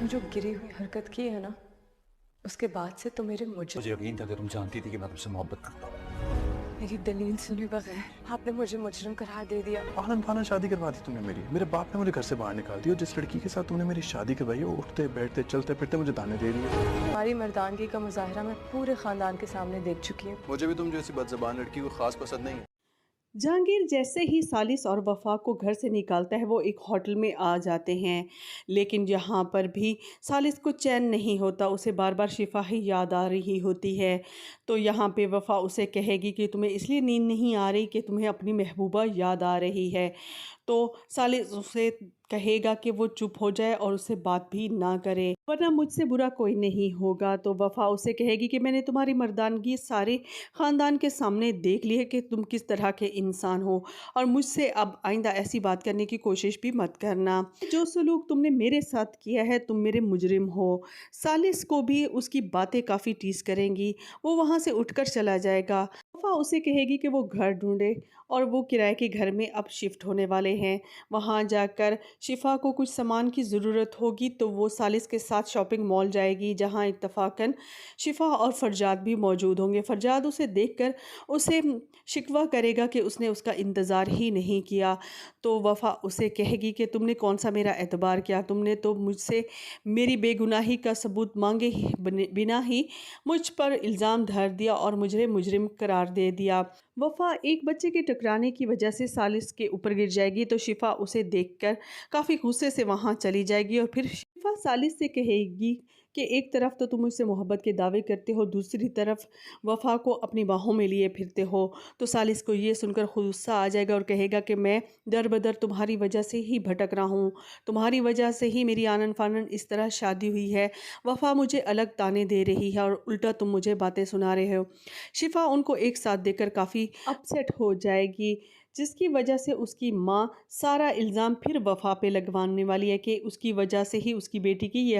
जो गिरी हुई हरकत की है ना, उसके बाद से तो मुझे यकीन था कि तुम जानती थी कि मैं तुमसे मोहब्बत करता हूँ। मेरी दलील सुने बगैर आपने मुझे मुजरिम करार दे दिया। आनंद फानन शादी करवा दी तुमने मेरी। मेरे बाप ने मुझे घर से बाहर निकाल दिया और जिस लड़की के साथ तुमने मेरी शादी करवाई है वो उठते बैठते चलते फिरते मुझे ताने दे रही है। हमारी मर्दानगी का मुजाहरा मैं पूरे खानदान के सामने देख चुकी हूँ। मुझे भी तुम जैसी बदज़बान लड़की को खास पसंद नहीं है। जहांगीर जैसे ही सालिस और वफा को घर से निकालता है वो एक होटल में आ जाते हैं, लेकिन यहाँ पर भी सालिस को चैन नहीं होता। उसे बार बार शिफा ही याद आ रही होती है। तो यहाँ पे वफा उसे कहेगी कि तुम्हें इसलिए नींद नहीं आ रही कि तुम्हें अपनी महबूबा याद आ रही है। तो सालिस उसे कहेगा कि वो चुप हो जाए और उससे बात भी ना करे, वरना मुझसे बुरा कोई नहीं होगा। तो वफा उसे कहेगी कि मैंने तुम्हारी मर्दानगी सारे ख़ानदान के सामने देख ली है कि तुम किस तरह के इंसान हो, और मुझसे अब आइंदा ऐसी बात करने की कोशिश भी मत करना। जो सलूक तुमने मेरे साथ किया है, तुम मेरे मुजरिम हो। सालिस को भी उसकी बातें काफ़ी टीस करेंगी। वो वहाँ से उठकर चला जाएगा। वफा उसे कहेगी कि वो घर ढूंढे, और वो किराए के घर में अब शिफ्ट होने वाले हैं। वहाँ जाकर शिफा को कुछ सामान की ज़रूरत होगी तो वो सालिस के साथ शॉपिंग मॉल जाएगी, जहाँ इत्तफाकन शिफा और फरजाद भी मौजूद होंगे। फरजाद उसे देखकर उसे शिकवा करेगा कि उसने उसका इंतज़ार ही नहीं किया। तो वफ़ा उसे कहेगी कि तुमने कौन सा मेरा एतबार किया, तुमने तो मुझसे मेरी बेगुनाही का सबूत मांगे ही बिना ही मुझ पर इल्ज़ाम धर दिया और मुझे मुजरिम करार दे दिया। वफ़ा एक बच्चे के टकराने की वजह से सालिस के ऊपर गिर जाएगी, तो शिफा उसे देखकर काफ़ी गुस्से से वहाँ चली जाएगी। और फिर शिफा सालिस से कहेगी कि एक तरफ तो तुम मुझसे मोहब्बत के दावे करते हो, दूसरी तरफ वफ़ा को अपनी बाहों में लिए फिरते हो। तो सालिस को ये सुनकर गुस्सा आ जाएगा और कहेगा कि मैं दर बदर तुम्हारी वजह से ही भटक रहा हूँ, तुम्हारी वजह से ही मेरी आनन फानन इस तरह शादी हुई है। वफ़ा मुझे अलग ताने दे रही है और उल्टा तुम मुझे बातें सुना रहे हो। शिफा उनको एक साथ देकर काफ़ी अपसेट हो जाएगी, जिसकी वजह से उसकी माँ सारा इल्ज़ाम फिर वफ़ा पे लगवाने वाली है कि उसकी वजह से ही उसकी बेटी की ये